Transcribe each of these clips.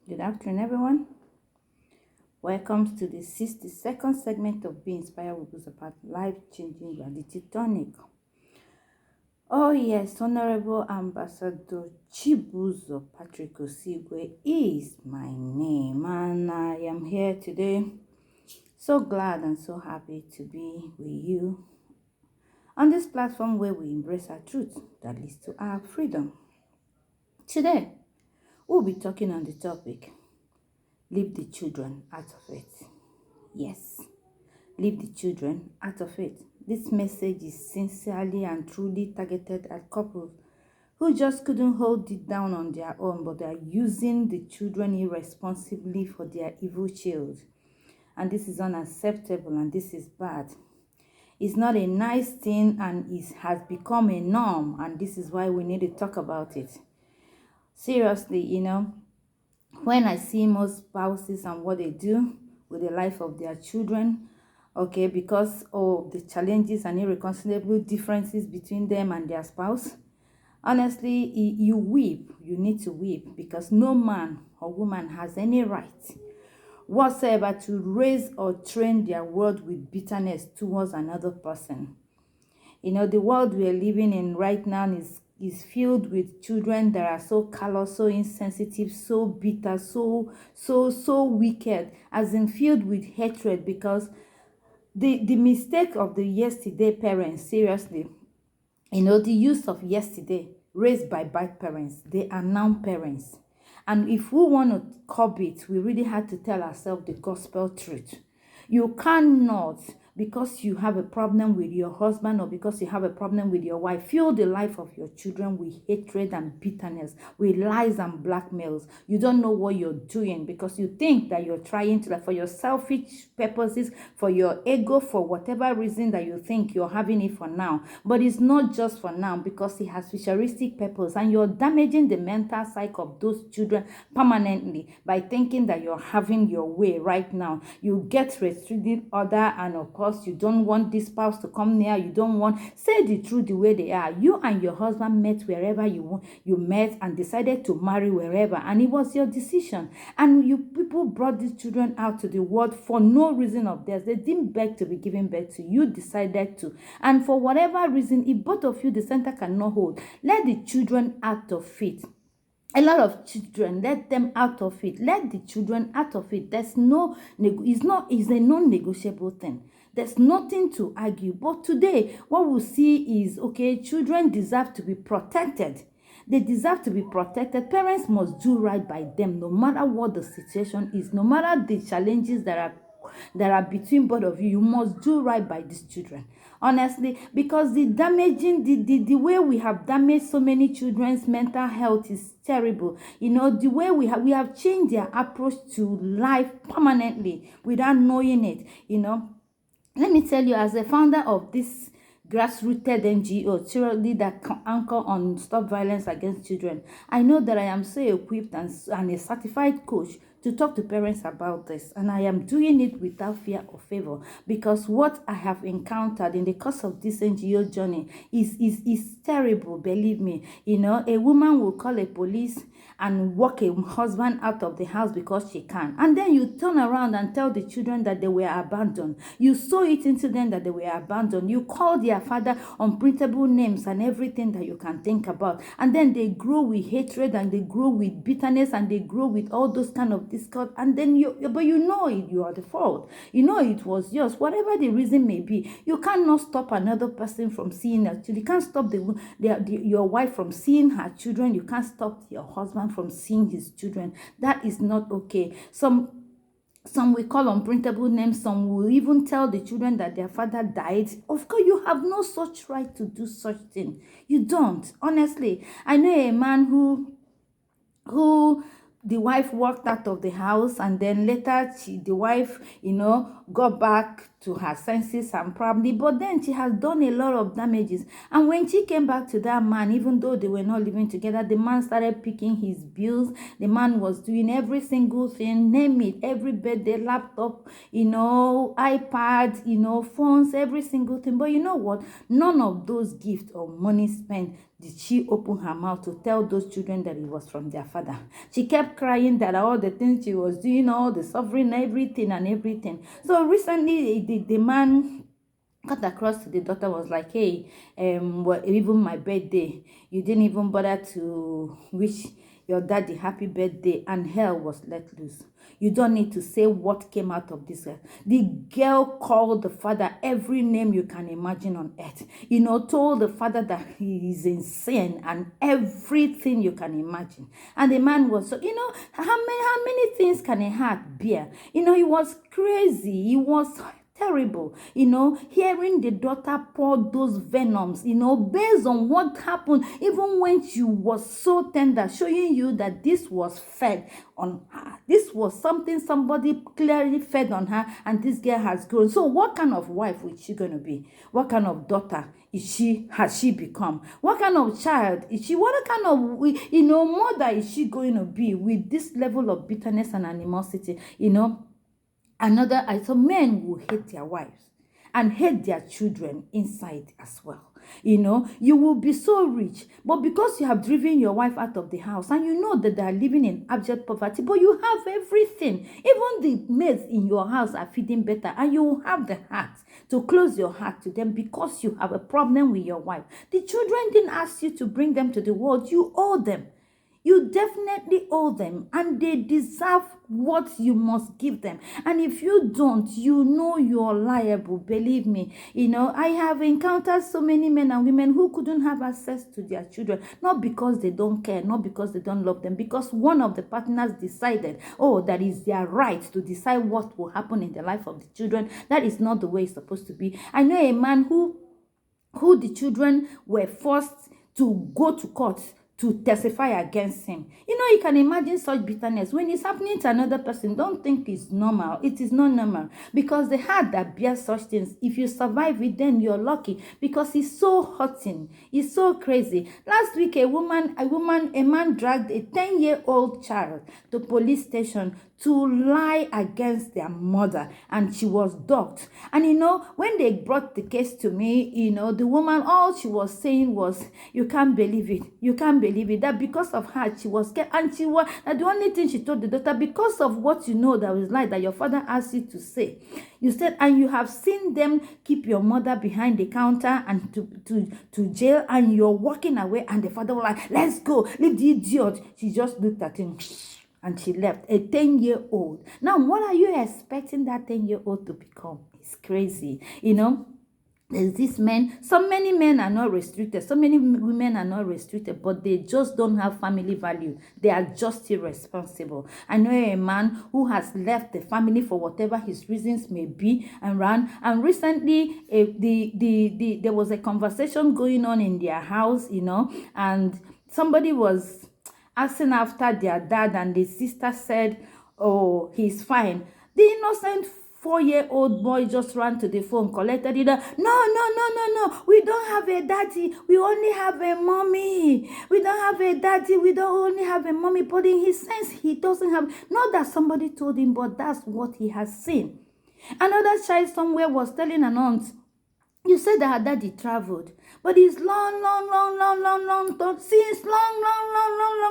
Good afternoon, everyone. Welcome to the 62nd segment of Be Inspired with Buzopat, life-changing reality tonic. Oh yes, Honorable Ambassador Buzopat.Topic is my name, and I am here today. So glad and so happy to be with you on this platform where we embrace our truth that leads to our freedom. Today, we'll be talking on the topic, leave the children out of it. Yes, leave the children out of it. This message is sincerely and truly targeted at couples who just couldn't hold it down on their own, but they are using the children irresponsibly for their evil child. And this is unacceptable and this is bad. It's not a nice thing and it has become a norm, and this is why we need to talk about it. Seriously, when I see most spouses and what they do with the life of their children, okay, because of the challenges and irreconcilable differences between them and their spouse, honestly, you weep. You need to weep, because no man or woman has any right whatsoever to raise or train their word with bitterness towards another person. The world we are living in right now is filled with children that are so callous, so insensitive, so bitter, so wicked, as in filled with hatred, because the mistake of the yesterday parents, seriously, the use of yesterday raised by bad parents, they are now parents. And if we want to curb it, we really have to tell ourselves the gospel truth. You cannot, because you have a problem with your husband or because you have a problem with your wife, fill the life of your children with hatred and bitterness, with lies and blackmails. You don't know what you're doing, because you think that you're trying to, like, for your selfish purposes, for your ego, for whatever reason that you think you're having it for now. But it's not just for now, because it has futuristic purpose, and you're damaging the mental psyche of those children permanently by thinking that you're having your way right now. You get restricted order, and of course you don't want this spouse to come near. You don't want, say the truth the way they are. You and your husband met wherever you met and decided to marry wherever, and it was your decision. And you people brought these children out to the world for no reason of theirs. They didn't beg to be given birth to. You decided to, and for whatever reason, if both of you the center cannot hold, let the children out of it. A lot of children, let them out of it. Let the children out of it. There's no, it's a non-negotiable thing. There's nothing to argue. But today, what we see is, okay, children deserve to be protected. They deserve to be protected. Parents must do right by them, no matter what the situation is, no matter the challenges that are between both of you. You must do right by these children, honestly, because the damaging, the way we have damaged so many children's mental health is terrible. The way we have changed their approach to life permanently without knowing it. Let me tell you, as a founder of this grassroots NGO, truly that anchor on stop violence against children, I know that I am so equipped and a certified coach to talk to parents about this, and I am doing it without fear or favor, because what I have encountered in the course of this NGO journey is terrible. Believe me. A woman will call a police and walk a husband out of the house because she can, and then you turn around and tell the children that they were abandoned. You sow it into them that they were abandoned. You call their father unprintable names and everything that you can think about, and then they grow with hatred, and they grow with bitterness, and they grow with all those kind of discord, and then you are the fault. It was yours. Whatever the reason may be, you cannot stop another person from seeing her children. You can't stop your wife from seeing her children. You can't stop your husband from seeing his children. That is not okay. Some will call unprintable names. Some will even tell the children that their father died. Of course, you have no such right to do such thing. You don't. Honestly, I know a man who the wife walked out of the house, and then later the wife got back to her senses and probably, but then she has done a lot of damages. And when she came back to that man, even though they were not living together, the man started picking his bills. The man was doing every single thing, name it, every birthday, laptop, iPad, phones, every single thing. But you know what? None of those gifts or money spent did she open her mouth to tell those children that it was from their father. She kept crying that all the things she was doing, all the suffering, everything. So recently, the man cut across to the daughter, was like, hey, well, even my birthday, you didn't even bother to wish your daddy happy birthday, and hell was let loose. You don't need to say what came out of this. The girl called the father every name you can imagine on earth. Told the father that he is insane and everything you can imagine. And the man was, so, how many things can a heart bear? He was crazy. He was terrible, hearing the daughter pour those venoms, based on what happened, even when she was so tender, showing you that this was fed on her. This was something somebody clearly fed on her, and this girl has grown. So what kind of wife is she going to be? What kind of daughter has she become? What kind of child is she? What kind of, mother is she going to be with this level of bitterness and animosity, I saw men who hate their wives and hate their children inside as well. You will be so rich, but because you have driven your wife out of the house and you know that they are living in abject poverty, but you have everything. Even the maids in your house are feeding better, and you will have the heart to close your heart to them because you have a problem with your wife. The children didn't ask you to bring them to the world. You owe them. You definitely owe them, and they deserve what you must give them. And if you don't, you're liable. Believe me. I have encountered so many men and women who couldn't have access to their children, not because they don't care, not because they don't love them, because one of the partners decided, that is their right to decide what will happen in the life of the children. That is not the way it's supposed to be. I know a man who the children were forced to go to court to testify against him. You can imagine such bitterness. When it's happening to another person, don't think it's normal. It is not normal, because the heart that bears such things, if you survive it, then you're lucky, because it's so hurting. It's so crazy. Last week, a man dragged a 10-year-old child to police station to lie against their mother, and she was docked. And when they brought the case to me, the woman, all she was saying was, you can't believe it. You can't believe it. That because of her, she was scared. And the only thing she told the daughter, because of what that was like, that your father asked you to say. You said, and you have seen them keep your mother behind the counter and to jail, and you're walking away, and the father was like, let's go, leave the idiot. She just looked at him and she left. A 10-year-old. Now, what are you expecting that 10-year-old to become? It's crazy. There's this men, so many men are not restricted, so many women are not restricted, but they just don't have family value. They are just irresponsible. I know a man who has left the family for whatever his reasons may be and ran. And recently, there was a conversation going on in their house, and somebody was asking after their dad, and the sister said, oh, he's fine. The innocent 4-year-old boy just ran to the phone, collected it. No. We don't have a daddy. We only have a mommy. We don't have a daddy. We don't only have a mommy. But in his sense, he doesn't have. Not that somebody told him, but that's what he has seen. Another child somewhere was telling an aunt, you said that her daddy traveled, but it's long, since long.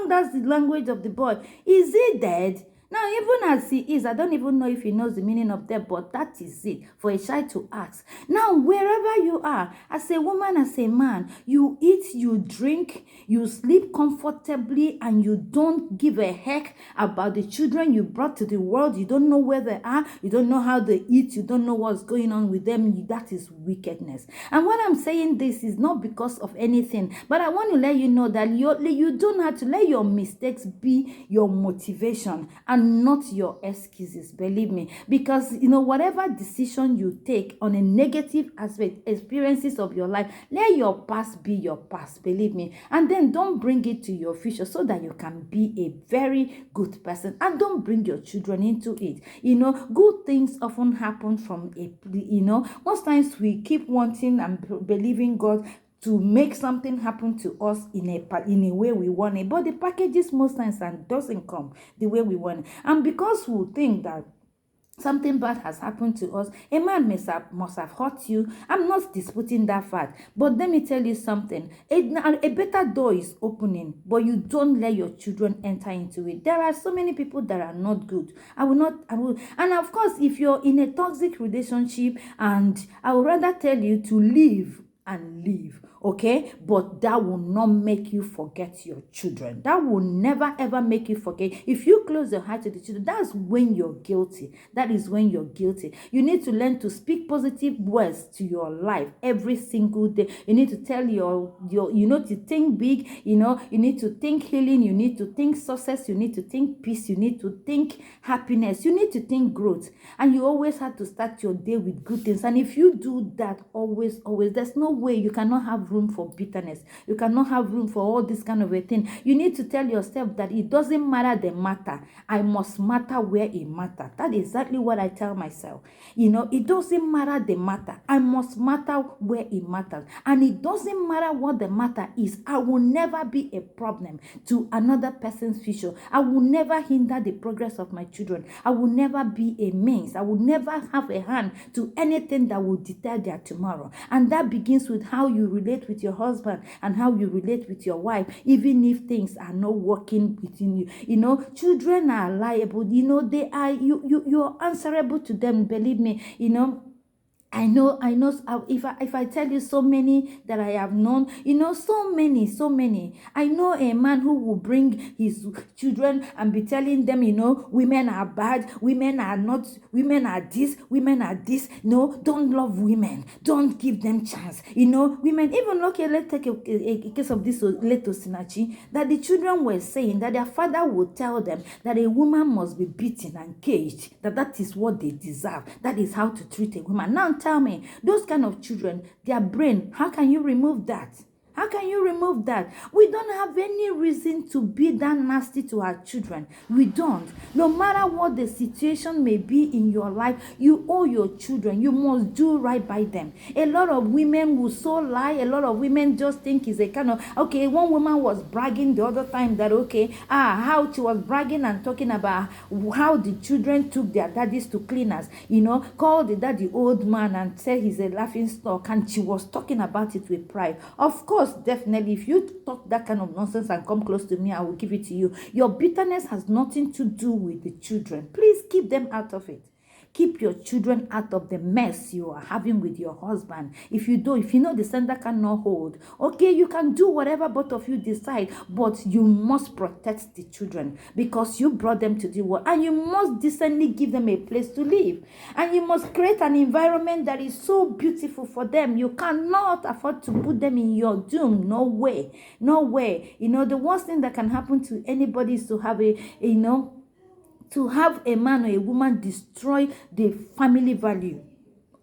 That's the language of the boy. Is he dead? Now, even as he is, I don't even know if he knows the meaning of death, but that is it for a child to ask. Now, wherever you are, as a woman, as a man, you eat, you drink, you sleep comfortably, and you don't give a heck about the children you brought to the world. You don't know where they are. You don't know how they eat. You don't know what's going on with them. That is wickedness. And when I'm saying this is not because of anything, but I want to let you know that you don't have to let your mistakes be your motivation and and not your excuses, believe me. Because, whatever decision you take on a negative aspect, experiences of your life, let your past be your past, believe me. And then don't bring it to your future so that you can be a very good person. And don't bring your children into it. Good things often happen from most times we keep wanting and believing God to make something happen to us in a way we want it, but the packages most times and doesn't come the way we want it. And because we think that something bad has happened to us, a man must have hurt you. I'm not disputing that fact, but let me tell you something. A better door is opening, but you don't let your children enter into it. There are so many people that are not good. And of course, if you're in a toxic relationship, and I would rather tell you to leave and leave, okay? But that will not make you forget your children. That will never ever make you forget. If you close your heart to the children, that's when you're guilty. That is when you're guilty. You need to learn to speak positive words to your life every single day. You need to tell to think big, you need to think healing, you need to think success, you need to think peace, you need to think happiness, you need to think growth. And you always have to start your day with good things. And if you do that always, there's no way you cannot have room for bitterness. You cannot have room for all this kind of a thing. You need to tell yourself that it doesn't matter the matter. I must matter where it matters. That is exactly what I tell myself. It doesn't matter the matter. I must matter where it matters. And it doesn't matter what the matter is. I will never be a problem to another person's future. I will never hinder the progress of my children. I will never be a means. I will never have a hand to anything that will deter their tomorrow. And that begins with how you relate with your husband and how you relate with your wife, even if things are not working between you. Children are liable. They are you're answerable to them, believe me. I know. If I tell you so many that I have known, so many. I know a man who will bring his children and be telling them, women are bad, women are not, women are this, women are this. No, don't love women, don't give them chance. Women, even okay, let's take a case of this Leto Sinachi, that the children were saying that their father would tell them that a woman must be beaten and caged, that is what they deserve. That is how to treat a woman. Now tell me, those kind of children, their brain, how can you remove that? How can you remove that? We don't have any reason to be that nasty to our children. We don't. No matter what the situation may be in your life, you owe your children. You must do right by them. A lot of women will so lie. A lot of women just think it's a kind of, okay, one woman was bragging the other time that, how she was bragging and talking about how the children took their daddies to cleaners, called the daddy old man and said he's a laughing stock, and she was talking about it with pride. Of course, definitely, if you talk that kind of nonsense and come close to me, I will give it to you. Your bitterness has nothing to do with the children. Please keep them out of it. Keep your children out of the mess you are having with your husband. If you know the sender cannot hold, okay, you can do whatever both of you decide, but you must protect the children because you brought them to the world, and you must decently give them a place to live, and you must create an environment that is so beautiful for them. You cannot afford to put them in your doom. No way. The worst thing that can happen to anybody is to have to have a man or a woman destroy the family value.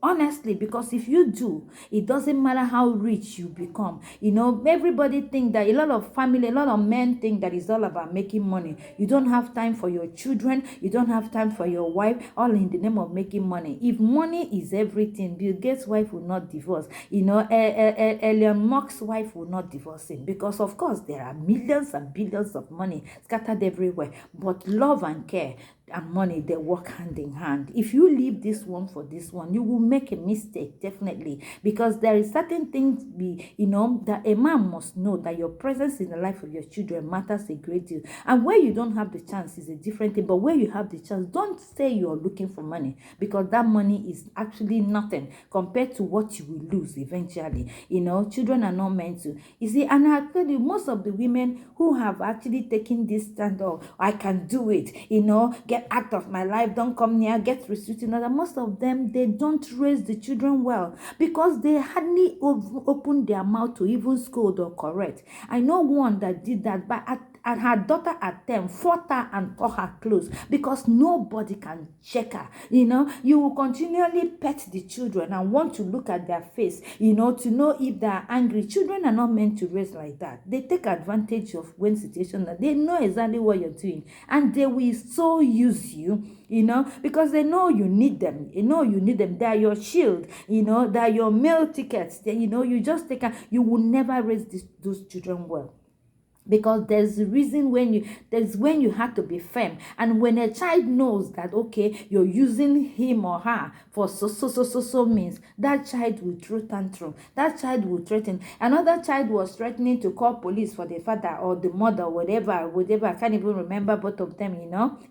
Honestly, because if you do, it doesn't matter how rich you become. Everybody think that a lot of men think that it's all about making money. You don't have time for your children. You don't have time for your wife, all in the name of making money. If money is everything, Bill Gates' wife will not divorce. Elon Musk's wife will not divorce him because, of course, there are millions and billions of money scattered everywhere. But love and care and money, they work hand in hand. If you leave this one for this one, you will make a mistake, definitely, because there is certain things that a man must know, that your presence in the life of your children matters a great deal. And where you don't have the chance is a different thing, but where you have the chance, don't say you're looking for money, because that money is actually nothing compared to what you will lose eventually. Children are not meant to, and I tell you, most of the women who have actually taken this stand of, I can do it, get out of my life, don't come near, get restricted. Most of them, they don't raise the children well because they hardly open their mouth to even scold or correct. I know one that did that, but and her daughter at 10 fought her and tore her clothes because nobody can check her. You will continually pet the children and want to look at their face, to know if they are angry. Children are not meant to raise like that. They take advantage of when situation that they know exactly what you're doing, and they will so use you, because they know you need them. They are your shield, they are your meal tickets. You just take her. You will never raise those children well. Because there's a reason when you have to be firm. And when a child knows that, okay, you're using him or her for so means, that child will throw tantrum. That child will threaten. Another child was threatening to call police for the father or the mother, whatever. I can't even remember both of them.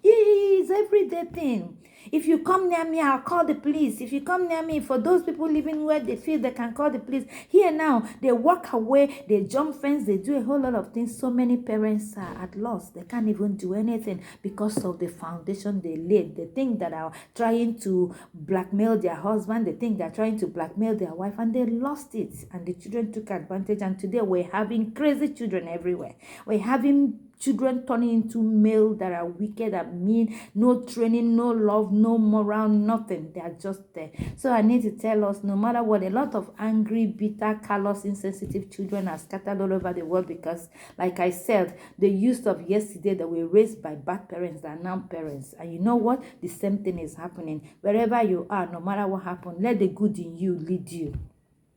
It's everyday thing. If you come near me, I'll call the police. If you come near me, for those people living where they feel they can call the police, here now, they walk away, they jump fence, they do a whole lot of things. So many parents are at loss. They can't even do anything because of the foundation they laid. They think that are trying to blackmail their husband. They think they're trying to blackmail their wife, and they lost it. And the children took advantage. And today we're having crazy children everywhere. We're having children turning into male that are wicked and mean, no training, no love, no moral, nothing. They are just there. So I need to tell us, no matter what, a lot of angry, bitter, callous, insensitive children are scattered all over the world because, like I said, the youth of yesterday that were raised by bad parents are now parents. And you know what? The same thing is happening. Wherever you are, no matter what happened, let the good in you lead you.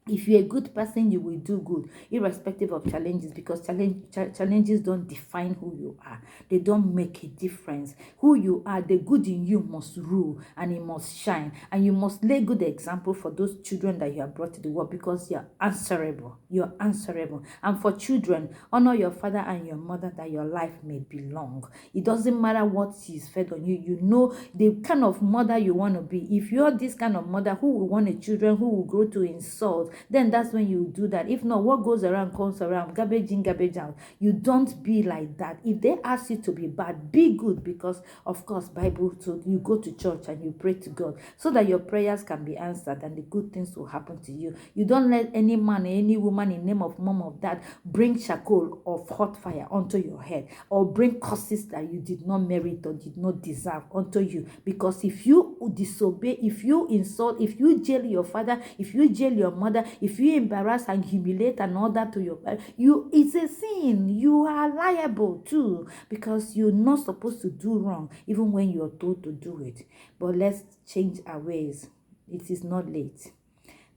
If you're a good person, you will do good, irrespective of challenges, because challenges don't define who you are. They don't make a difference. Who you are, the good in you must rule, and it must shine. And you must lay good example for those children that you have brought to the world, because you're answerable. You're answerable. And for children, honor your father and your mother that your life may be long. It doesn't matter what is fed on you. You know the kind of mother you want to be. If you're this kind of mother who will want a children who will grow to insult, then that's when you do that. If not, what goes around comes around. Garbage in, garbage out. You don't be like that. If they ask you to be bad, be good, because of course Bible, so you go to church and you pray to God so that your prayers can be answered and the good things will happen to you. You don't let any man or any woman in name of mom of dad bring charcoal of hot fire onto your head, or bring curses that you did not merit or did not deserve onto you. Because if you disobey, if you insult, if you jail your father, if you jail your mother, if you embarrass and humiliate and all that to your parents, it's a sin. You are liable too, because you're not supposed to do wrong even when you're told to do it. But let's change our ways. It is not late.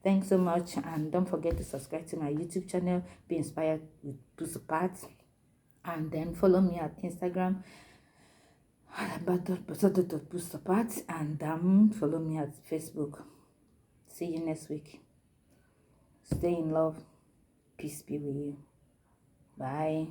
Thanks so much, and don't forget to subscribe to my YouTube channel, Be Inspired with Buzopat, and then follow me at Instagram, Buzopat.Topic, and follow me at Facebook. See you next week. Stay in love. Peace be with you. Bye.